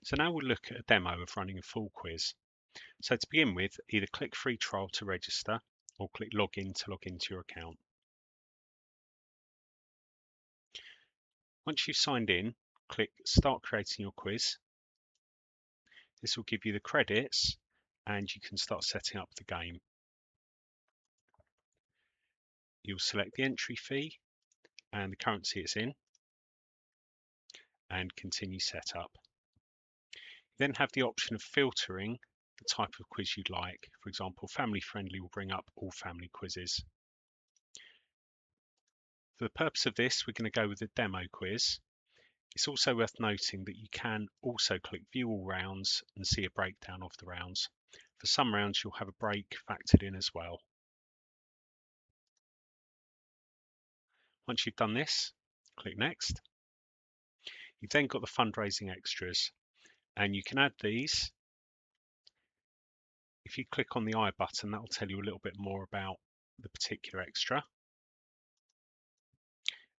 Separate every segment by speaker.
Speaker 1: So now we'll look at a demo of running a full quiz. So to begin with, either click free trial to register or click login to log into your account. Once you've signed in, click start creating your quiz. This will give you the credits and you can start setting up the game. You'll select the entry fee and the currency it's in and continue setup. You then have the option of filtering the type of quiz you'd like. For example, family friendly will bring up all family quizzes. For the purpose of this, we're going to go with the demo quiz. It's also worth noting that you can also click view all rounds and see a breakdown of the rounds. For some rounds, you'll have a break factored in as well. Once you've done this, click next. You've then got the fundraising extras, and you can add these. If you click on the I button, that will tell you a little bit more about the particular extra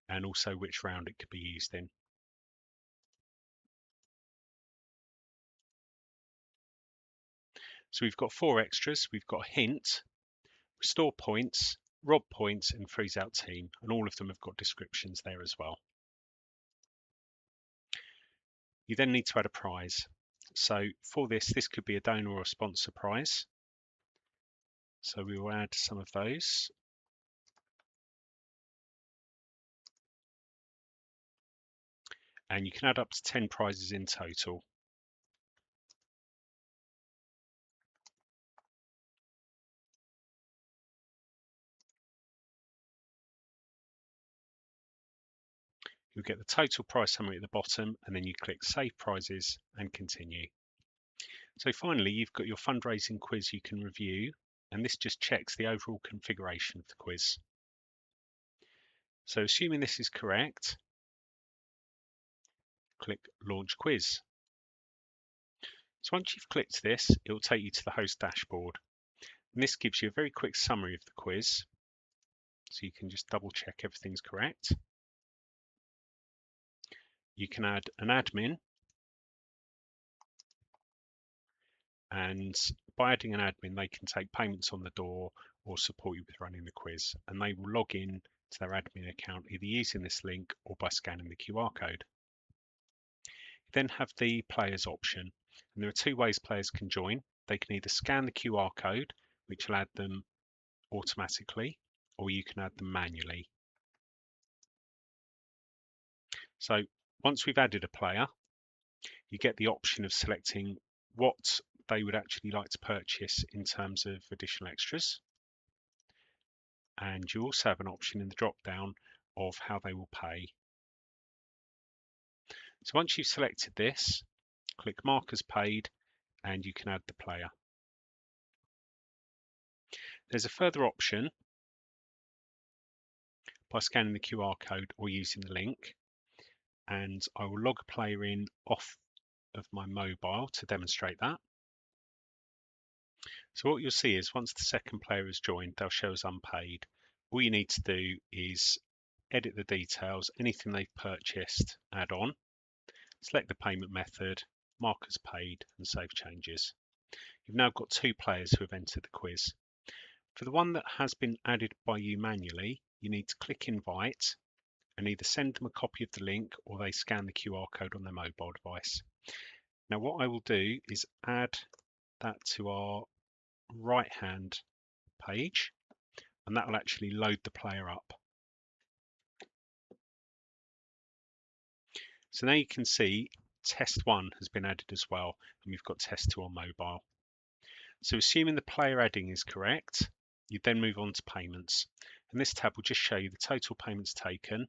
Speaker 1: and also which round it could be used in. So we've got 4 extras. We've got hint, restore points, rob points, and freeze out team, and all of them have got descriptions there as well. You then need to add a prize. So for this could be a donor or a sponsor prize. So we will add some of those. And you can add up to 10 prizes in total. You'll get the total prize summary at the bottom, and then you click Save Prizes and Continue. So finally, you've got your fundraising quiz you can review, and this just checks the overall configuration of the quiz. So assuming this is correct, click Launch Quiz. So once you've clicked this, it will take you to the host dashboard. And this gives you a very quick summary of the quiz. So you can just double check everything's correct. You can add an admin, and by adding an admin, they can take payments on the door or support you with running the quiz, and they will log in to their admin account either using this link or by scanning the QR code. You then have the players option, and there are 2 ways players can join. They can either scan the QR code, which will add them automatically, or you can add them manually. So once we've added a player, you get the option of selecting what they would actually like to purchase in terms of additional extras. And you also have an option in the drop down of how they will pay. So once you've selected this, click Mark as paid and you can add the player. There's a further option by scanning the QR code or using the link, and I will log a player in off of my mobile to demonstrate that. So what you'll see is once the second player has joined, they'll show as unpaid. All you need to do is edit the details, anything they've purchased, add on, select the payment method, mark as paid, and save changes. You've now got 2 players who have entered the quiz. For the one that has been added by you manually, you need to click invite and either send them a copy of the link or they scan the QR code on their mobile device. Now what I will do is add that to our right hand page, and that will actually load the player up. So now you can see test 1 has been added as well, and we've got test 2 on mobile. So assuming the player adding is correct, you then move on to payments, and this tab will just show you the total payments taken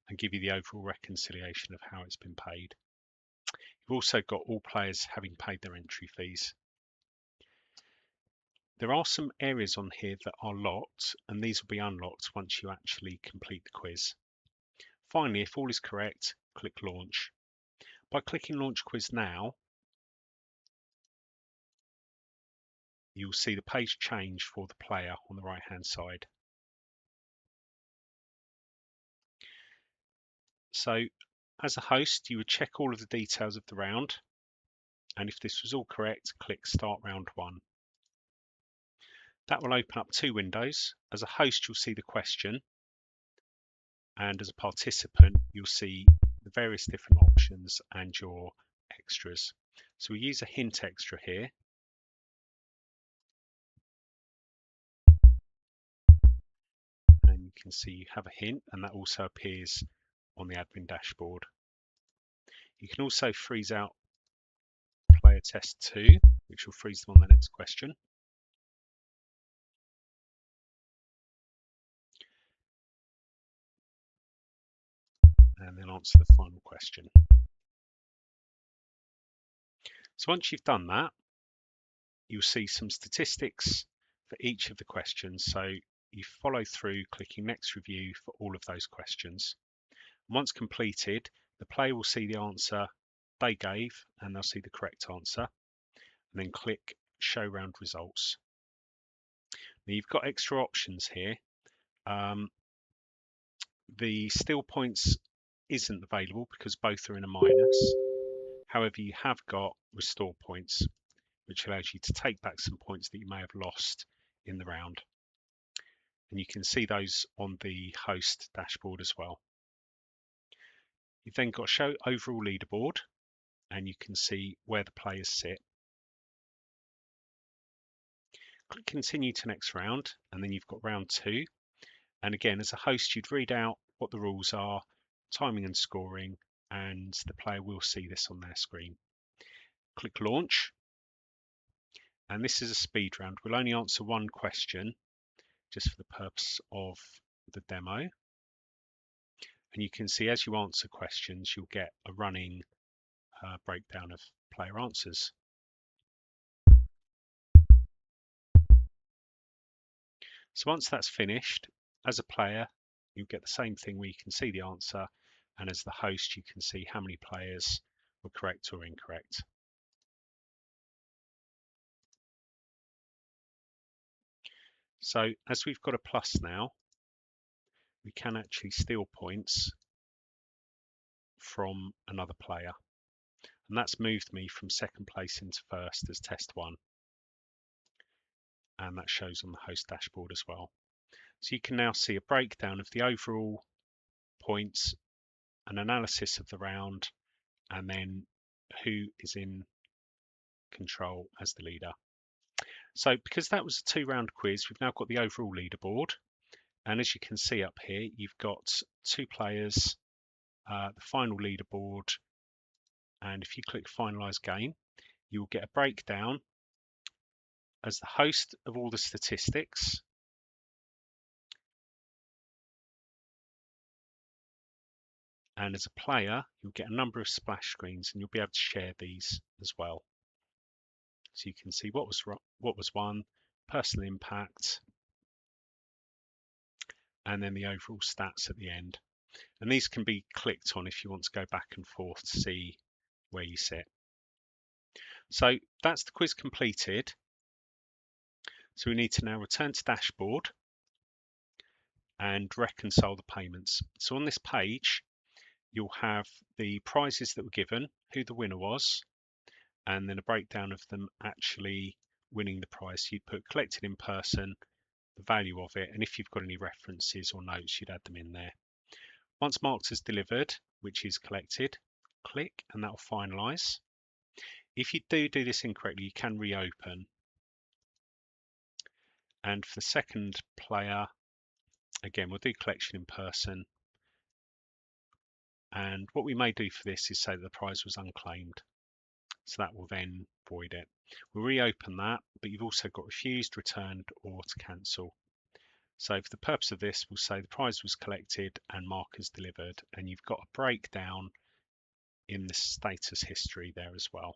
Speaker 1: and give you the overall reconciliation of how it's been paid. You've also got all players having paid their entry fees. There are some areas on here that are locked, and these will be unlocked once you actually complete the quiz. Finally, if all is correct, click Launch. By clicking Launch Quiz now, you'll see the page change for the player on the right hand side. So As a host, you would check all of the details of the round, and if this was all correct, click Start Round 1. That will open up two windows. As a host, you'll see the question, and as a participant, you'll see the various different options and your extras. So we use a hint extra here. And you can see you have a hint, and that also appears on the admin dashboard. You can also freeze out player test 2, which will freeze them on the next question. And then answer the final question. So once you've done that, you'll see some statistics for each of the questions. So you follow through clicking Next Review for all of those questions. Once completed, the player will see the answer they gave and they'll see the correct answer. And then click Show Round Results. Now you've got extra options here. The steal points isn't available because both are in a minus. However, you have got restore points, which allows you to take back some points that you may have lost in the round. And you can see those on the host dashboard as well. You've then got Show Overall Leaderboard, and you can see where the players sit. Click Continue to Next Round, and then you've got Round 2. And again, as a host, you'd read out what the rules are, timing and scoring, and the player will see this on their screen. Click Launch, and this is a speed round. We'll only answer one question just for the purpose of the demo. And you can see as you answer questions, you'll get a running breakdown of player answers. So once that's finished, as a player, you'll get the same thing where you can see the answer, and as the host, you can see how many players were correct or incorrect. So as we've got a plus now, we can actually steal points from another player. And that's moved me from second place into first as test 1. And that shows on the host dashboard as well. So you can now see a breakdown of the overall points, an analysis of the round, and then who is in control as the leader. So because that was a 2-round quiz, we've now got the overall leaderboard. And as you can see up here, you've got 2 players, the final leaderboard, and if you click Finalize Game, you will get a breakdown as the host of all the statistics. And as a player, you'll get a number of splash screens, and you'll be able to share these as well. So you can see what was won, personal impact, and then the overall stats at the end. And these can be clicked on if you want to go back and forth to see where you sit. So that's the quiz completed. So we need to now return to dashboard and reconcile the payments. So on this page, you'll have the prizes that were given, who the winner was, and then a breakdown of them actually winning the prize. So you'd put collected in person, the value of it, and if you've got any references or notes, you'd add them in there. Once marked as delivered, which is collected, click and that will finalize. If you do this incorrectly, you can reopen. And for the second player, again, we'll do collection in person. And what we may do for this is say that the prize was unclaimed. So that will then void it. We'll reopen that, but you've also got refused, returned, or to cancel. So for the purpose of this, we'll say the prize was collected and mark as delivered, and you've got a breakdown in the status history there as well.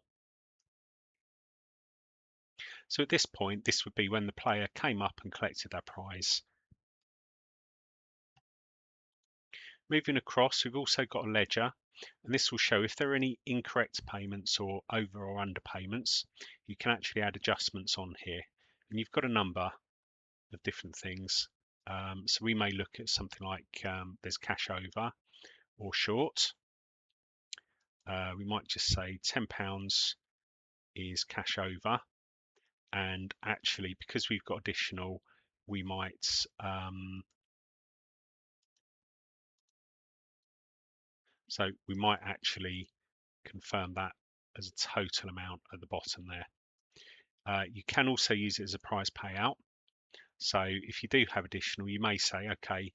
Speaker 1: So at this point, this would be when the player came up and collected their prize. Moving across, we've also got a ledger, and this will show if there are any incorrect payments or over or under payments. You can actually add adjustments on here, and you've got a number of different things. So we may look at something like there's cash over or short. We might just say £10 is cash over, and actually because we've got additional, we might actually confirm that as a total amount at the bottom there. You can also use it as a prize payout. So if you do have additional, you may say, okay,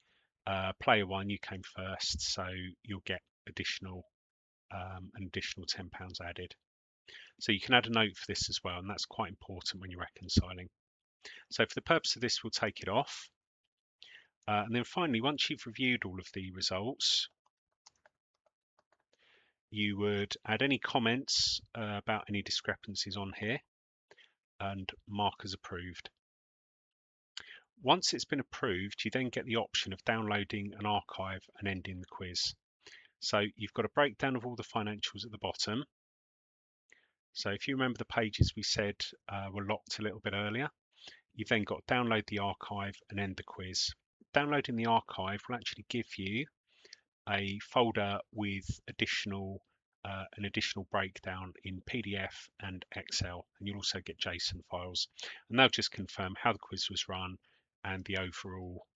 Speaker 1: player one, you came first, so you'll get additional an additional £10 added. So you can add a note for this as well, and that's quite important when you're reconciling. So for the purpose of this, we'll take it off. And then finally, once you've reviewed all of the results, you would add any comments about any discrepancies on here and mark as approved. Once it's been approved, you then get the option of downloading an archive and ending the quiz. So you've got a breakdown of all the financials at the bottom. So if you remember the pages we said were locked a little bit earlier, you've then got download the archive and end the quiz. Downloading the archive will actually give you a folder with an additional breakdown in PDF and Excel, and you'll also get JSON files, and they'll just confirm how the quiz was run and the overall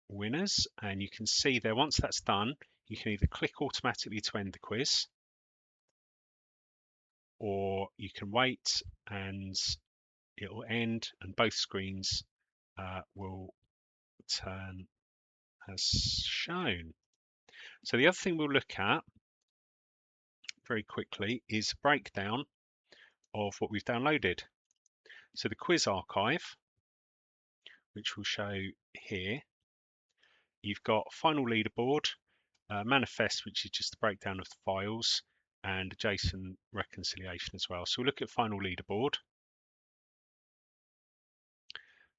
Speaker 1: winners. And you can see there, once that's done, you can either click automatically to end the quiz, or you can wait and it will end, and both screens will turn as shown. So the other thing we'll look at very quickly is a breakdown of what we've downloaded. So the quiz archive, which we'll show here, you've got final leaderboard, manifest, which is just a breakdown of the files, and JSON reconciliation as well. So we'll look at final leaderboard.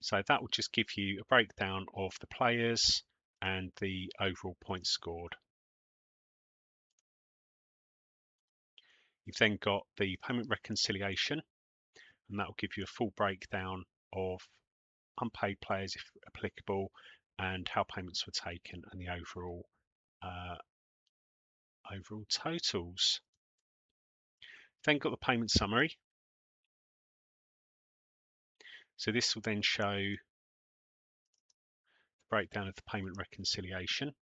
Speaker 1: So that will just give you a breakdown of the players and the overall points scored. You've then got the payment reconciliation, and that will give you a full breakdown of unpaid players if applicable, and how payments were taken, and the overall totals. Then got the payment summary. So this will then show the breakdown of the payment reconciliation.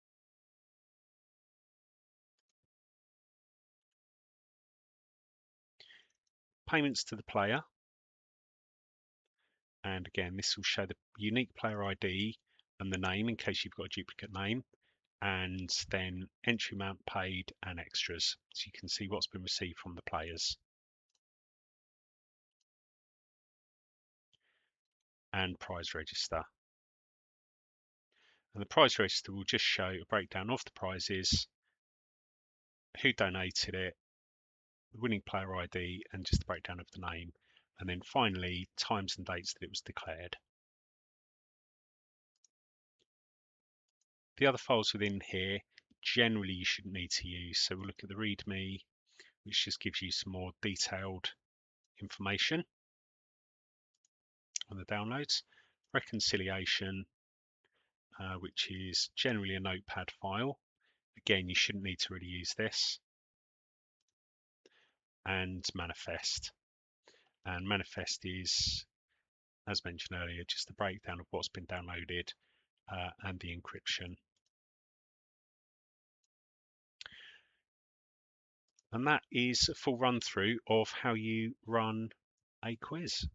Speaker 1: Payments to the player. And again, this will show the unique player ID and the name in case you've got a duplicate name, and then entry amount paid and extras. So you can see what's been received from the players. And prize register. And the prize register will just show a breakdown of the prizes, who donated it, the winning player ID, and just a breakdown of the name. And then finally, times and dates that it was declared. The other files within here, generally you shouldn't need to use. So we'll look at the README, which just gives you some more detailed information on the downloads. Reconciliation, which is generally a notepad file. Again, you shouldn't need to really use this. And manifest. And manifest is, as mentioned earlier, just a breakdown of what's been downloaded and the encryption. And that is a full run through of how you run a quiz.